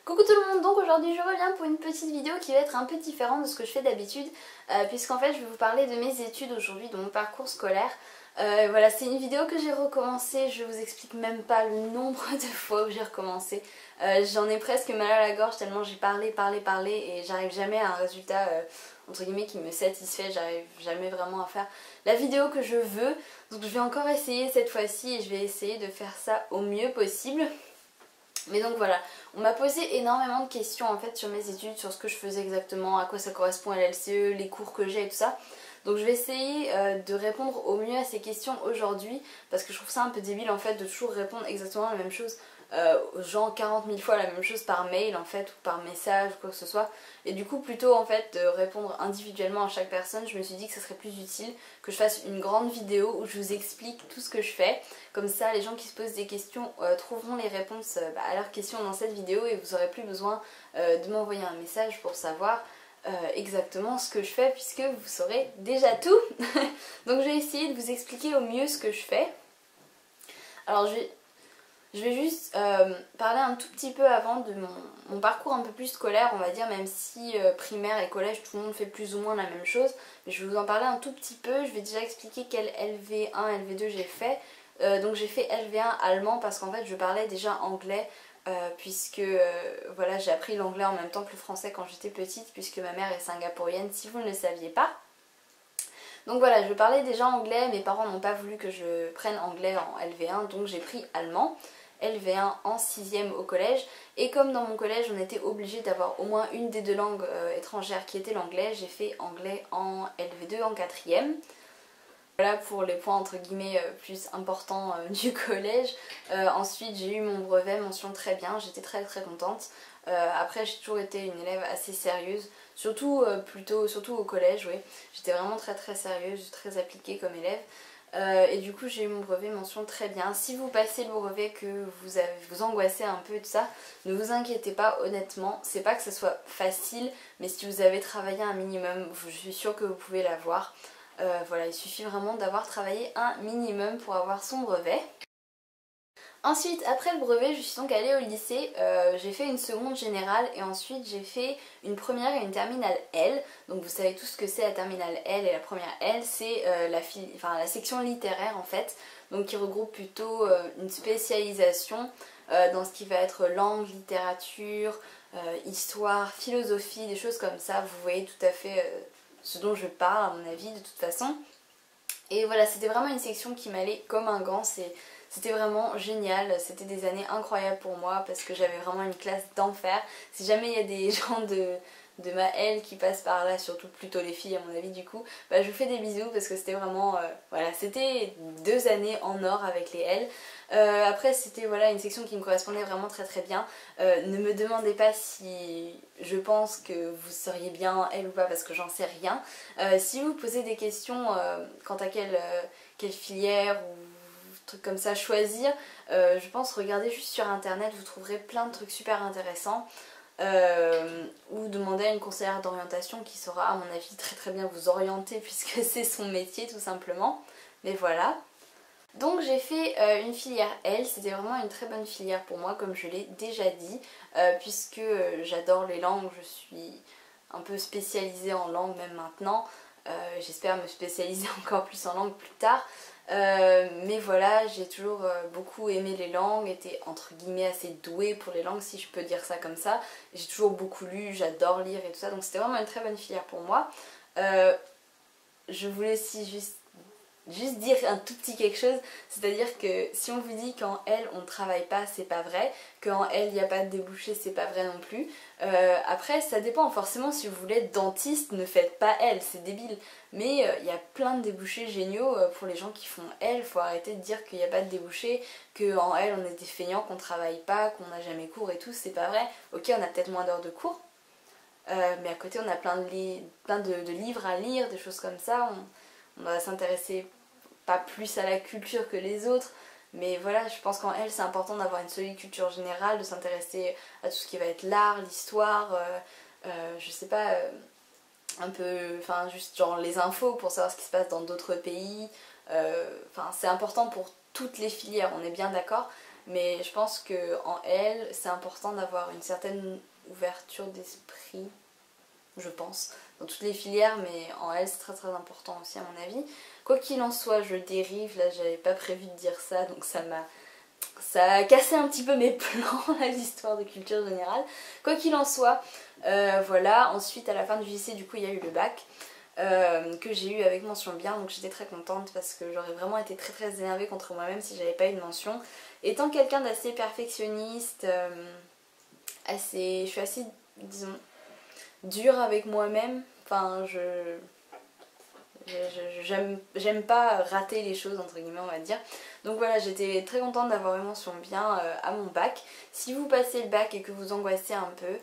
Coucou tout le monde, donc aujourd'hui je reviens pour une petite vidéo qui va être un peu différente de ce que je fais d'habitude puisqu'en fait je vais vous parler de mes études aujourd'hui, de mon parcours scolaire. Voilà, c'est une vidéo que j'ai recommencé, je vous explique même pas le nombre de fois où j'ai recommencé. J'en ai presque mal à la gorge tellement j'ai parlé et j'arrive jamais à un résultat entre guillemets qui me satisfait, j'arrive jamais vraiment à faire la vidéo que je veux. Donc je vais encore essayer cette fois-ci et je vais essayer de faire ça au mieux possible. Mais donc voilà, on m'a posé énormément de questions en fait sur mes études, sur ce que je faisais exactement, à quoi ça correspond à l'LCE, les cours que j'ai et tout ça. Donc je vais essayer de répondre au mieux à ces questions aujourd'hui parce que je trouve ça un peu débile en fait de toujours répondre exactement la même chose, genre 40 000 fois la même chose par mail en fait ou par message ou quoi que ce soit. Et du coup plutôt en fait de répondre individuellement à chaque personne, je me suis dit que ce serait plus utile que je fasse une grande vidéo où je vous explique tout ce que je fais. Comme ça les gens qui se posent des questions trouveront les réponses à leurs questions dans cette vidéo et vous n'aurez plus besoin de m'envoyer un message pour savoir exactement ce que je fais puisque vous saurez déjà tout. Donc je vais essayer de vous expliquer au mieux ce que je fais. Alors je vais juste parler un tout petit peu avant de mon parcours un peu plus scolaire on va dire, même si primaire et collège tout le monde fait plus ou moins la même chose. Mais je vais vous en parler un tout petit peu, je vais déjà expliquer quel LV1, LV2 j'ai fait. Donc j'ai fait LV1 allemand parce qu'en fait je parlais déjà anglais. Puisque voilà, j'ai appris l'anglais en même temps que le français quand j'étais petite puisque ma mère est singapourienne si vous ne le saviez pas. Donc voilà, je parlais déjà anglais, mes parents n'ont pas voulu que je prenne anglais en LV1 donc j'ai pris allemand. LV1 en 6ème au collège et comme dans mon collège on était obligé d'avoir au moins une des deux langues étrangères qui était l'anglais, j'ai fait anglais en LV2 en 4ème. Voilà pour les points entre guillemets plus importants du collège. Ensuite j'ai eu mon brevet, mention très bien, j'étais très contente. Après j'ai toujours été une élève assez sérieuse, surtout au collège, oui. J'étais vraiment très sérieuse, très appliquée comme élève. Et du coup j'ai eu mon brevet, mention très bien. Si vous passez le brevet que vous angoissez un peu de ça, ne vous inquiétez pas honnêtement. C'est pas que ce soit facile, mais si vous avez travaillé un minimum, je suis sûre que vous pouvez l'avoir. Voilà, il suffit vraiment d'avoir travaillé un minimum pour avoir son brevet. Ensuite, après le brevet, je suis donc allée au lycée, j'ai fait une seconde générale et ensuite j'ai fait une première et une terminale L. Donc vous savez tout ce que c'est la terminale L et la première L, c'est la section littéraire en fait, donc qui regroupe plutôt une spécialisation dans ce qui va être langue, littérature, histoire, philosophie, des choses comme ça. Vous voyez tout à fait ce dont je parle à mon avis de toute façon. Et voilà, c'était vraiment une section qui m'allait comme un gant, c'était vraiment génial, c'était des années incroyables pour moi parce que j'avais vraiment une classe d'enfer. Si jamais il y a des gens de ma L qui passent par là, surtout plutôt les filles à mon avis du coup, bah, je vous fais des bisous parce que c'était vraiment, voilà, c'était 2 années en or avec les L. Après c'était voilà, une section qui me correspondait vraiment très bien. Ne me demandez pas si je pense que vous seriez bien L ou pas parce que j'en sais rien. Si vous posez des questions quant à quelle filière ou trucs comme ça choisir, je pense regarder juste sur internet, vous trouverez plein de trucs super intéressants. Ou demander à une conseillère d'orientation qui saura à mon avis très bien vous orienter puisque c'est son métier tout simplement. Mais voilà. Donc j'ai fait une filière L, c'était vraiment une très bonne filière pour moi comme je l'ai déjà dit, puisque j'adore les langues, je suis un peu spécialisée en langue même maintenant, j'espère me spécialiser encore plus en langue plus tard. Mais voilà, j'ai toujours beaucoup aimé les langues, été entre guillemets assez douée pour les langues si je peux dire ça comme ça. J'ai toujours beaucoup lu, j'adore lire et tout ça, donc c'était vraiment une très bonne filière pour moi. Je voulais aussi juste dire un tout petit quelque chose, c'est-à-dire que si on vous dit qu'en L on ne travaille pas, c'est pas vrai, qu'en L il n'y a pas de débouché, c'est pas vrai non plus. Après ça dépend, forcément si vous voulez être dentiste, ne faites pas L, c'est débile. Mais il y a plein de débouchés géniaux pour les gens qui font L, faut arrêter de dire qu'il n'y a pas de débouché, qu'en L on est des feignants, qu'on travaille pas, qu'on n'a jamais cours et tout, c'est pas vrai. Ok, on a peut-être moins d'heures de cours, mais à côté on a plein de livres à lire, des choses comme ça, on va s'intéresser pas plus à la culture que les autres, mais voilà, je pense qu'en L c'est important d'avoir une solide culture générale, de s'intéresser à tout ce qui va être l'art, l'histoire, je sais pas, un peu, enfin juste genre les infos pour savoir ce qui se passe dans d'autres pays, enfin c'est important pour toutes les filières, on est bien d'accord. mais je pense qu'en L c'est important d'avoir une certaine ouverture d'esprit, je pense, dans toutes les filières, mais en L c'est très important aussi à mon avis. Quoi qu'il en soit, je dérive, là j'avais pas prévu de dire ça, donc ça a cassé un petit peu mes plans, l'histoire de culture générale. Quoi qu'il en soit, voilà, ensuite à la fin du lycée du coup il y a eu le bac. Que j'ai eu avec mention bien, donc j'étais très contente parce que j'aurais vraiment été très énervée contre moi-même si j'avais pas eu de mention. Étant quelqu'un d'assez perfectionniste, je suis assez, disons, dure avec moi-même, enfin j'aime pas rater les choses entre guillemets on va dire. Donc voilà, j'étais très contente d'avoir une mention bien à mon bac. Si vous passez le bac et que vous angoissez un peu,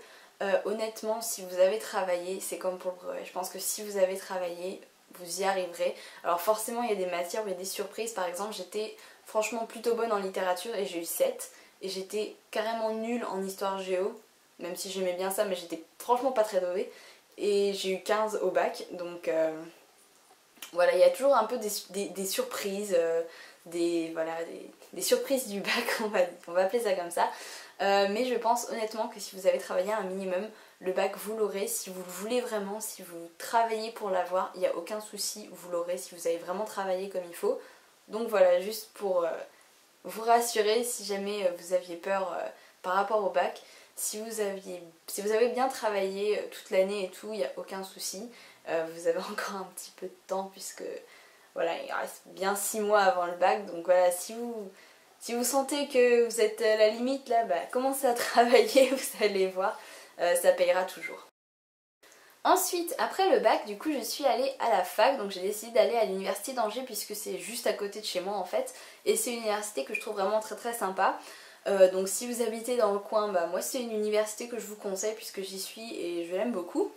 honnêtement si vous avez travaillé, c'est comme pour le brevet, je pense que si vous avez travaillé vous y arriverez. Alors forcément il y a des matières où il y a des surprises, par exemple j'étais franchement plutôt bonne en littérature et j'ai eu 7, et j'étais carrément nulle en histoire géo, même si j'aimais bien ça mais j'étais franchement pas très douée, et j'ai eu 15 au bac, donc voilà, il y a toujours un peu des surprises, des surprises du bac, on va appeler ça comme ça. Mais je pense honnêtement que si vous avez travaillé un minimum, le bac vous l'aurez. Si vous le voulez vraiment, si vous travaillez pour l'avoir, il n'y a aucun souci, vous l'aurez si vous avez vraiment travaillé comme il faut. Donc voilà, juste pour vous rassurer si jamais vous aviez peur par rapport au bac. Si vous avez bien travaillé toute l'année et tout, il n'y a aucun souci. Vous avez encore un petit peu de temps puisque voilà, il reste bien 6 mois avant le bac. Donc voilà, si vous sentez que vous êtes à la limite là, bah, commencez à travailler, vous allez voir, ça payera toujours. Ensuite, après le bac, du coup je suis allée à la fac, donc j'ai décidé d'aller à l'université d'Angers puisque c'est juste à côté de chez moi en fait. Et c'est une université que je trouve vraiment très sympa. Donc si vous habitez dans le coin, bah moi c'est une université que je vous conseille puisque j'y suis et je l'aime beaucoup.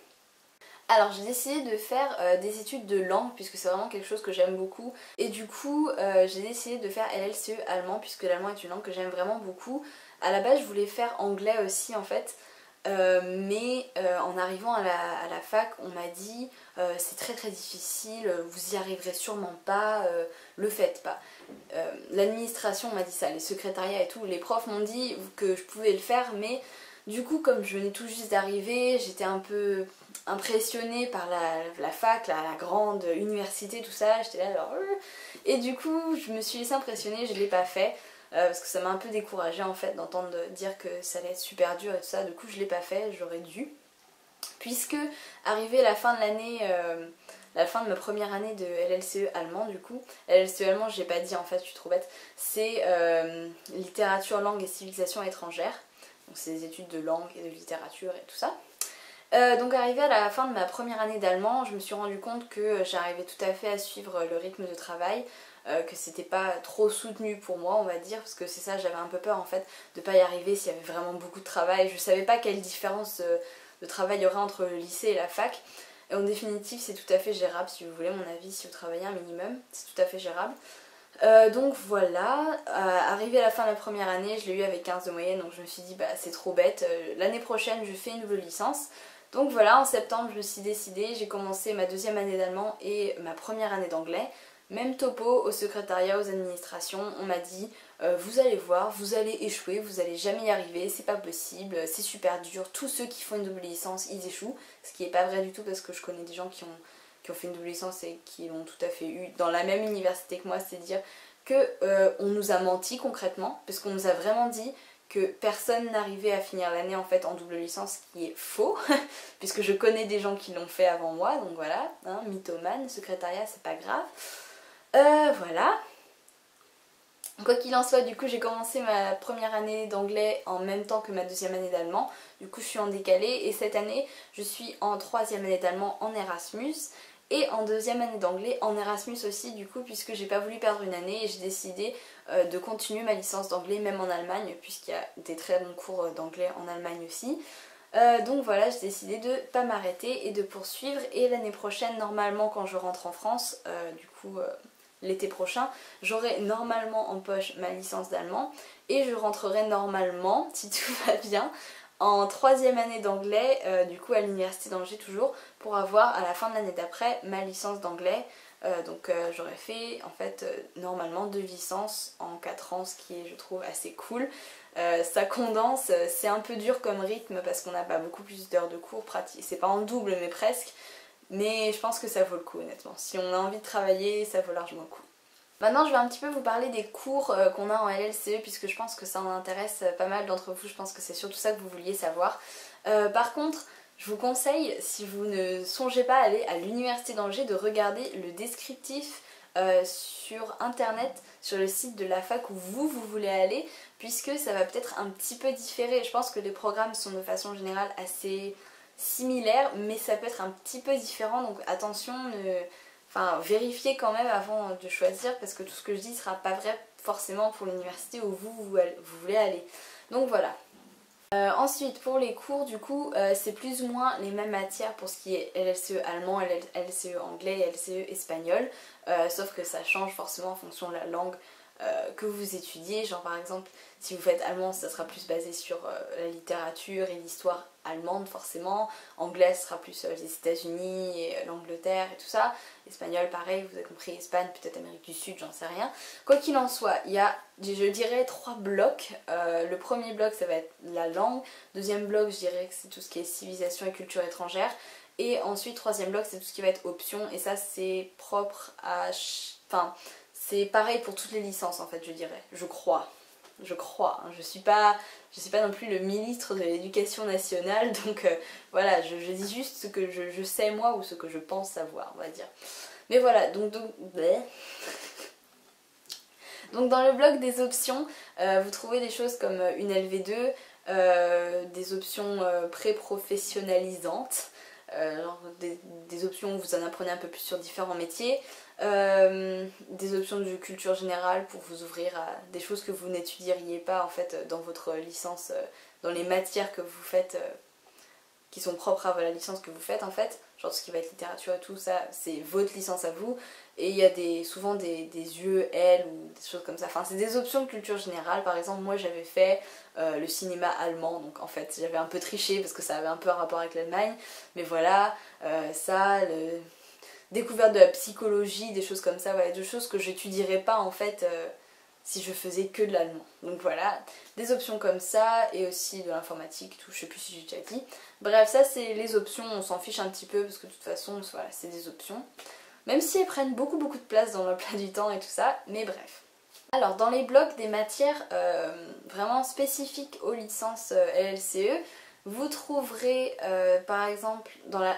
Alors j'ai décidé de faire des études de langue puisque c'est vraiment quelque chose que j'aime beaucoup. Et du coup j'ai décidé de faire LLCE allemand puisque l'allemand est une langue que j'aime vraiment beaucoup. À la base je voulais faire anglais aussi en fait. Mais en arrivant à la fac on m'a dit c'est très difficile, vous y arriverez sûrement pas, le faites pas. L'administration m'a dit ça, les secrétariats et tout, les profs m'ont dit que je pouvais le faire, mais du coup comme je venais tout juste d'arriver, j'étais un peu impressionnée par la fac, la grande université, tout ça, j'étais là alors... Et du coup je me suis laissée impressionner, je l'ai pas fait. Parce que ça m'a un peu découragée en fait d'entendre dire que ça allait être super dur et tout ça, du coup je l'ai pas fait, j'aurais dû. Puisque arrivé la fin de l'année, la fin de ma première année de LLCE allemand du coup, LLCE allemand j'ai pas dit en fait, je suis trop bête, c'est littérature, langue et civilisation étrangère, donc c'est des études de langue et de littérature et tout ça. Donc arrivé à la fin de ma première année d'allemand, je me suis rendu compte que j'arrivais tout à fait à suivre le rythme de travail, que c'était pas trop soutenu pour moi on va dire, parce que c'est ça, j'avais un peu peur en fait de pas y arriver s'il y avait vraiment beaucoup de travail. Je savais pas quelle différence de travail il y aurait entre le lycée et la fac, et en définitive c'est tout à fait gérable si vous voulez mon avis, si vous travaillez un minimum c'est tout à fait gérable. Donc voilà, arrivé à la fin de la première année je l'ai eu avec 15 de moyenne, donc je me suis dit bah c'est trop bête, l'année prochaine je fais une nouvelle licence. Donc voilà, en septembre je me suis décidée, j'ai commencé ma deuxième année d'allemand et ma première année d'anglais. Même topo au secrétariat, aux administrations, on m'a dit vous allez voir, vous allez échouer, vous allez jamais y arriver, c'est pas possible, c'est super dur, tous ceux qui font une double licence ils échouent, ce qui est pas vrai du tout parce que je connais des gens qui ont fait une double licence et qui l'ont tout à fait eu dans la même université que moi, c'est-à-dire que on nous a menti concrètement, parce qu'on nous a vraiment dit que personne n'arrivait à finir l'année en fait en double licence, ce qui est faux, puisque je connais des gens qui l'ont fait avant moi, donc voilà, hein, mythomane, secrétariat c'est pas grave. Voilà. Quoi qu'il en soit, du coup j'ai commencé ma première année d'anglais en même temps que ma deuxième année d'allemand. Du coup je suis en décalé et cette année je suis en troisième année d'allemand en Erasmus et en deuxième année d'anglais en Erasmus aussi du coup, puisque j'ai pas voulu perdre une année et j'ai décidé de continuer ma licence d'anglais même en Allemagne, puisqu'il y a des très bons cours d'anglais en Allemagne aussi. Donc voilà, j'ai décidé de pas m'arrêter et de poursuivre, et l'année prochaine normalement quand je rentre en France, du coup l'été prochain, j'aurai normalement en poche ma licence d'allemand et je rentrerai normalement, si tout va bien, en troisième année d'anglais, du coup à l'université d'Angers toujours, pour avoir à la fin de l'année d'après ma licence d'anglais. J'aurais fait en fait normalement 2 licences en 4 ans, ce qui est je trouve assez cool. Ça condense, c'est un peu dur comme rythme parce qu'on n'a pas beaucoup plus d'heures de cours pratique, c'est pas en double mais presque, mais je pense que ça vaut le coup honnêtement. Si on a envie de travailler, ça vaut largement le coup. Maintenant je vais un petit peu vous parler des cours qu'on a en LLCE puisque je pense que ça en intéresse pas mal d'entre vous, je pense que c'est surtout ça que vous vouliez savoir. Par contre, je vous conseille, si vous ne songez pas à aller à l'université d'Angers, de regarder le descriptif sur internet, sur le site de la fac où vous voulez aller, puisque ça va peut-être un petit peu différer. Je pense que les programmes sont de façon générale assez similaires, mais ça peut être un petit peu différent, donc attention, enfin vérifiez quand même avant de choisir, parce que tout ce que je dis ne sera pas vrai forcément pour l'université où vous voulez aller. Donc voilà. Ensuite pour les cours du coup c'est plus ou moins les mêmes matières pour ce qui est LLCE allemand, LLCE anglais et LLCE espagnol, sauf que ça change forcément en fonction de la langue que vous étudiez. Genre par exemple si vous faites allemand ça sera plus basé sur la littérature et l'histoire allemande forcément, anglais ça sera plus les États-Unis et l'Angleterre et tout ça, espagnol pareil, vous avez compris, Espagne, peut-être Amérique du Sud, j'en sais rien. Quoi qu'il en soit, il y a je dirais 3 blocs. Le premier bloc ça va être la langue, deuxième bloc je dirais que c'est tout ce qui est civilisation et culture étrangère, et ensuite troisième bloc c'est tout ce qui va être option, et ça c'est propre à... Enfin c'est pareil pour toutes les licences en fait je dirais, je crois hein. Je suis pas non plus le ministre de l'éducation nationale, donc voilà, je dis juste ce que je sais moi ou ce que je pense savoir on va dire. Mais voilà, donc dans le bloc des options, vous trouvez des choses comme une LV2, des options pré-professionnalisantes, des options où vous en apprenez un peu plus sur différents métiers, des options de culture générale pour vous ouvrir à des choses que vous n'étudieriez pas en fait dans votre licence, dans les matières que vous faites, qui sont propres à la licence que vous faites en fait, genre tout ce qui va être littérature et tout ça, c'est votre licence à vous, et il y a souvent des UEL ou des choses comme ça, enfin c'est des options de culture générale. Par exemple moi j'avais fait le cinéma allemand, donc en fait j'avais un peu triché parce que ça avait un peu un rapport avec l'Allemagne, mais voilà, découverte de la psychologie, des choses comme ça, voilà, des choses que j'étudierais pas en fait si je faisais que de l'allemand. Donc voilà, des options comme ça, et aussi de l'informatique, tout, je sais plus si j'ai déjà dit. Bref, ça c'est les options, on s'en fiche un petit peu parce que de toute façon, voilà, c'est des options. Même si elles prennent beaucoup de place dans l'emploi du temps et tout ça, mais bref. Alors dans les blocs des matières vraiment spécifiques aux licences LLCE, vous trouverez par exemple,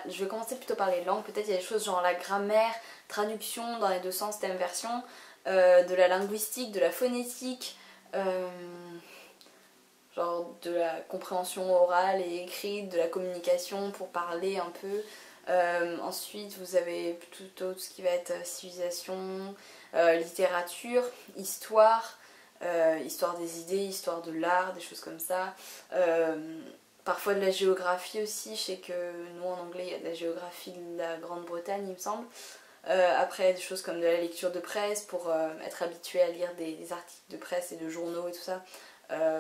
je vais commencer plutôt par les langues, peut-être il y a des choses genre la grammaire, traduction dans les deux sens, thème version, de la linguistique, de la phonétique, genre de la compréhension orale et écrite, de la communication pour parler un peu. Ensuite vous avez plutôt tout ce qui va être civilisation, littérature, histoire, histoire des idées, histoire de l'art, des choses comme ça. Parfois de la géographie aussi, je sais que nous en anglais il y a de la géographie de la Grande-Bretagne il me semble. Après des choses comme de la lecture de presse pour être habitué à lire des articles de presse et de journaux et tout ça,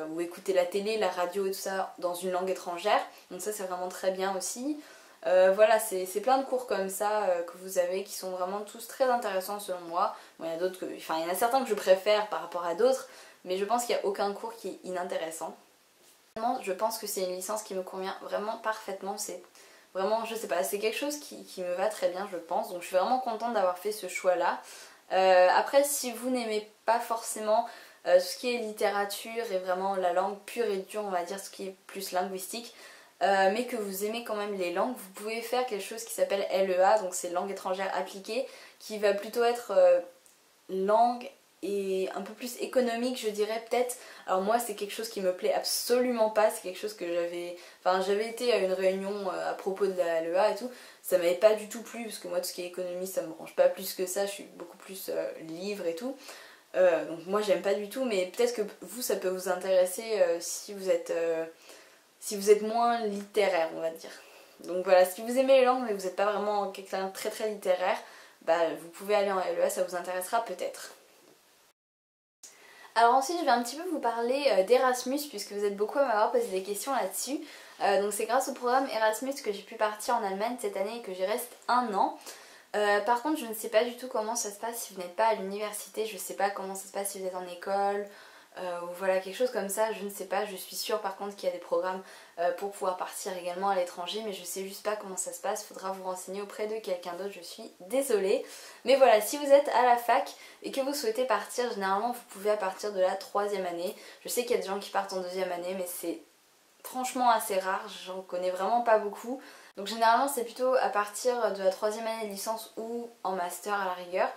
ou écouter la télé, la radio et tout ça dans une langue étrangère, donc ça c'est vraiment très bien aussi. Voilà, c'est plein de cours comme ça que vous avez qui sont vraiment tous très intéressants selon moi. Bon, il y en a d'autres il y en a certains que je préfère par rapport à d'autres, mais je pense qu'il n'y a aucun cours qui est inintéressant. Je pense que c'est une licence qui me convient vraiment parfaitement, c'est vraiment, je sais pas, c'est quelque chose qui me va très bien je pense, donc je suis vraiment contente d'avoir fait ce choix là. Après si vous n'aimez pas forcément tout ce qui est littérature et vraiment la langue pure et dure, on va dire ce qui est plus linguistique, mais que vous aimez quand même les langues, vous pouvez faire quelque chose qui s'appelle LEA, donc c'est langue étrangère appliquée, qui va plutôt être langue et un peu plus économique je dirais peut-être. Alors moi c'est quelque chose qui me plaît absolument pas, c'est quelque chose que j'avais été à une réunion à propos de la LEA et tout, ça m'avait pas du tout plu parce que moi tout ce qui est économie ça me branche pas plus que ça, je suis beaucoup plus livre et tout. Donc moi j'aime pas du tout, mais peut-être que vous ça peut vous intéresser si vous êtes moins littéraire on va dire. Donc voilà, si vous aimez les langues mais vous n'êtes pas vraiment quelqu'un de très très littéraire, bah vous pouvez aller en LEA, ça vous intéressera peut-être. Alors ensuite je vais un petit peu vous parler d'Erasmus puisque vous êtes beaucoup à m'avoir posé des questions là-dessus. Donc c'est grâce au programme Erasmus que j'ai pu partir en Allemagne cette année et que j'y reste 1 an. Par contre je ne sais pas du tout comment ça se passe si vous n'êtes pas à l'université, je ne sais pas comment ça se passe si vous êtes en école ou voilà quelque chose comme ça, je ne sais pas. Je suis sûre par contre qu'il y a des programmes pour pouvoir partir également à l'étranger, mais je sais juste pas comment ça se passe, faudra vous renseigner auprès de quelqu'un d'autre, je suis désolée. Mais voilà, si vous êtes à la fac et que vous souhaitez partir, généralement vous pouvez à partir de la 3e année. Je sais qu'il y a des gens qui partent en 2e année, mais c'est franchement assez rare, j'en connais vraiment pas beaucoup. Donc généralement c'est plutôt à partir de la 3e année de licence ou en master à la rigueur.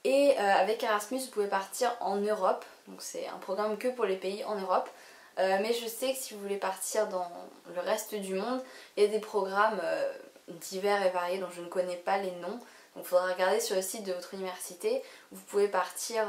Et avec Erasmus vous pouvez partir en Europe, donc c'est un programme que pour les pays en Europe. Mais je sais que si vous voulez partir dans le reste du monde, il y a des programmes divers et variés dont je ne connais pas les noms. Donc il faudra regarder sur le site de votre université. Vous pouvez partir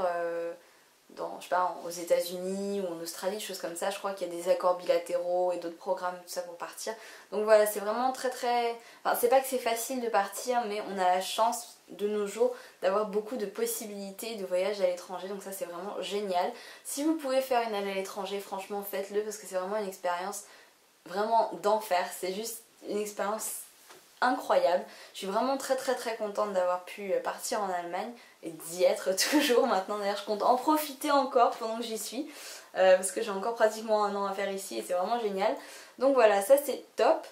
je sais pas, aux États-Unis ou en Australie, choses comme ça. Je crois qu'il y a des accords bilatéraux et d'autres programmes, tout ça pour partir. Donc voilà, c'est vraiment très très... Enfin, c'est pas que c'est facile de partir, mais on a la chance de nos jours d'avoir beaucoup de possibilités de voyage à l'étranger. Donc ça, c'est vraiment génial. Si vous pouvez faire une année à l'étranger, franchement, faites-le parce que c'est vraiment une expérience vraiment d'enfer. C'est juste une expérience incroyable. Je suis vraiment très très très contente d'avoir pu partir en Allemagne et d'y être toujours maintenant. D'ailleurs je compte en profiter encore pendant que j'y suis parce que j'ai encore pratiquement un an à faire ici et c'est vraiment génial. Donc voilà, ça c'est top.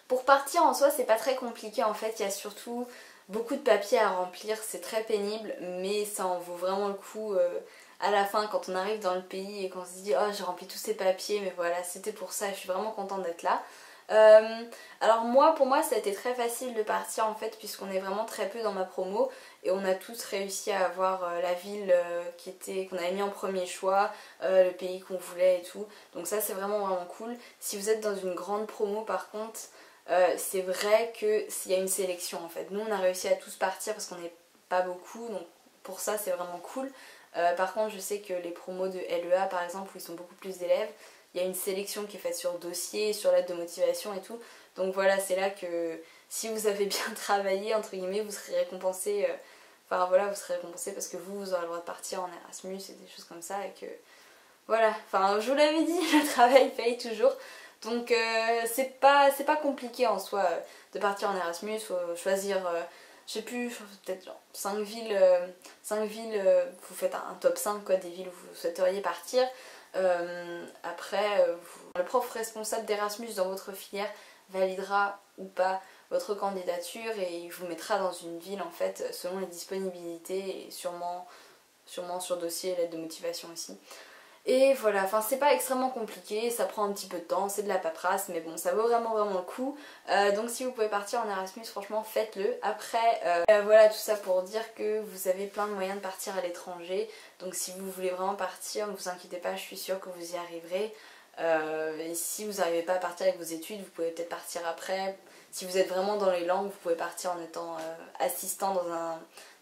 Pour partir en soi c'est pas très compliqué en fait, il y a surtout beaucoup de papiers à remplir, c'est très pénible mais ça en vaut vraiment le coup à la fin quand on arrive dans le pays et qu'on se dit oh j'ai rempli tous ces papiers mais voilà c'était pour ça, je suis vraiment contente d'être là. Alors pour moi ça a été très facile de partir en fait puisqu'on est vraiment très peu dans ma promo et on a tous réussi à avoir la ville qu'on avait mis en premier choix, le pays qu'on voulait et tout, donc ça c'est vraiment vraiment cool. Si vous êtes dans une grande promo par contre c'est vrai que s'il y a une sélection en fait, nous on a réussi à tous partir parce qu'on n'est pas beaucoup, donc pour ça c'est vraiment cool. Par contre je sais que les promos de LEA par exemple où ils sont beaucoup plus d'élèves, il y a une sélection qui est faite sur dossier, sur lettre de motivation et tout. Donc voilà, c'est là que si vous avez bien travaillé, entre guillemets, vous serez récompensé. Enfin voilà, vous serez récompensé parce que vous aurez le droit de partir en Erasmus et des choses comme ça. Et que voilà, enfin je vous l'avais dit, le travail paye toujours. Donc c'est pas compliqué en soi de partir en Erasmus. Faut choisir, je sais plus, peut-être genre 5 villes, vous faites un top 5 quoi, des villes où vous souhaiteriez partir. Après, le prof responsable d'Erasmus dans votre filière validera ou pas votre candidature et il vous mettra dans une ville en fait selon les disponibilités et sûrement sur dossier, lettre de motivation aussi. Et voilà, enfin c'est pas extrêmement compliqué, ça prend un petit peu de temps, c'est de la paperasse, mais bon ça vaut vraiment vraiment le coup. Donc si vous pouvez partir en Erasmus, franchement faites-le. Après voilà, tout ça pour dire que vous avez plein de moyens de partir à l'étranger. Donc si vous voulez vraiment partir, ne vous inquiétez pas, je suis sûre que vous y arriverez. Et si vous n'arrivez pas à partir avec vos études, vous pouvez peut-être partir après. Si vous êtes vraiment dans les langues, vous pouvez partir en étant assistant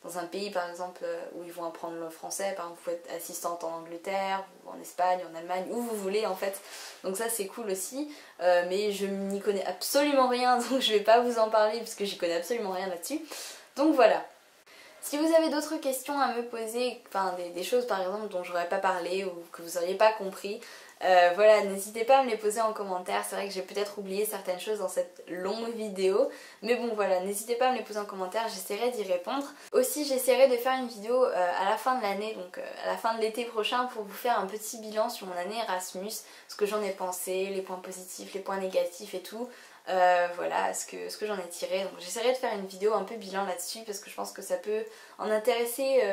dans un pays par exemple où ils vont apprendre le français. Par exemple vous pouvez être assistante en Angleterre, ou en Espagne, en Allemagne, où vous voulez en fait. Donc ça c'est cool aussi. Mais je n'y connais absolument rien donc je vais pas vous en parler puisque j'y connais absolument rien là-dessus. Donc voilà. Si vous avez d'autres questions à me poser, enfin des choses par exemple dont j'aurais pas parlé ou que vous n'auriez pas compris, voilà, n'hésitez pas à me les poser en commentaire. C'est vrai que j'ai peut-être oublié certaines choses dans cette longue vidéo, mais bon voilà, n'hésitez pas à me les poser en commentaire, j'essaierai d'y répondre. Aussi j'essaierai de faire une vidéo à la fin de l'année, donc à la fin de l'été prochain, pour vous faire un petit bilan sur mon année Erasmus, ce que j'en ai pensé, les points positifs, les points négatifs et tout. Voilà ce que j'en ai tiré. Donc j'essaierai de faire une vidéo un peu bilan là-dessus parce que je pense que ça peut en intéresser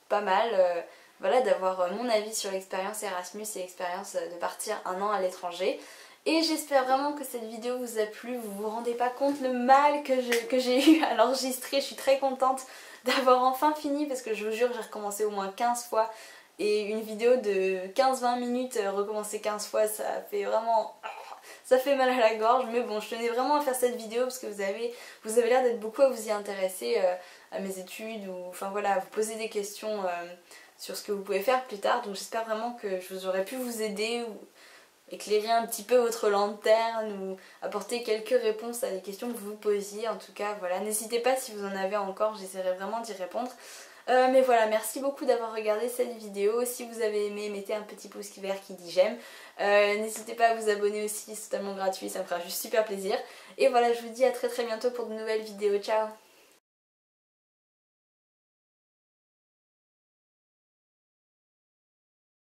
pas mal. Voilà, d'avoir mon avis sur l'expérience Erasmus et l'expérience de partir un an à l'étranger. Et j'espère vraiment que cette vidéo vous a plu. Vous vous rendez pas compte le mal que j'ai eu à l'enregistrer. Je suis très contente d'avoir enfin fini parce que je vous jure j'ai recommencé au moins 15 fois. Et une vidéo de 15-20 minutes recommencer 15 fois, ça fait vraiment... Ça fait mal à la gorge, mais bon, je tenais vraiment à faire cette vidéo parce que vous avez l'air d'être beaucoup à vous y intéresser à mes études ou enfin voilà, à vous poser des questions sur ce que vous pouvez faire plus tard. Donc j'espère vraiment que je vous aurais pu vous aider ou éclairer un petit peu votre lanterne ou apporter quelques réponses à des questions que vous vous posiez. En tout cas, voilà, n'hésitez pas si vous en avez encore, j'essaierai vraiment d'y répondre. Mais voilà, merci beaucoup d'avoir regardé cette vidéo. Si vous avez aimé, mettez un petit pouce vert qui dit j'aime. N'hésitez pas à vous abonner aussi, c'est totalement gratuit, ça me fera juste super plaisir. Et voilà, je vous dis à très bientôt pour de nouvelles vidéos. Ciao!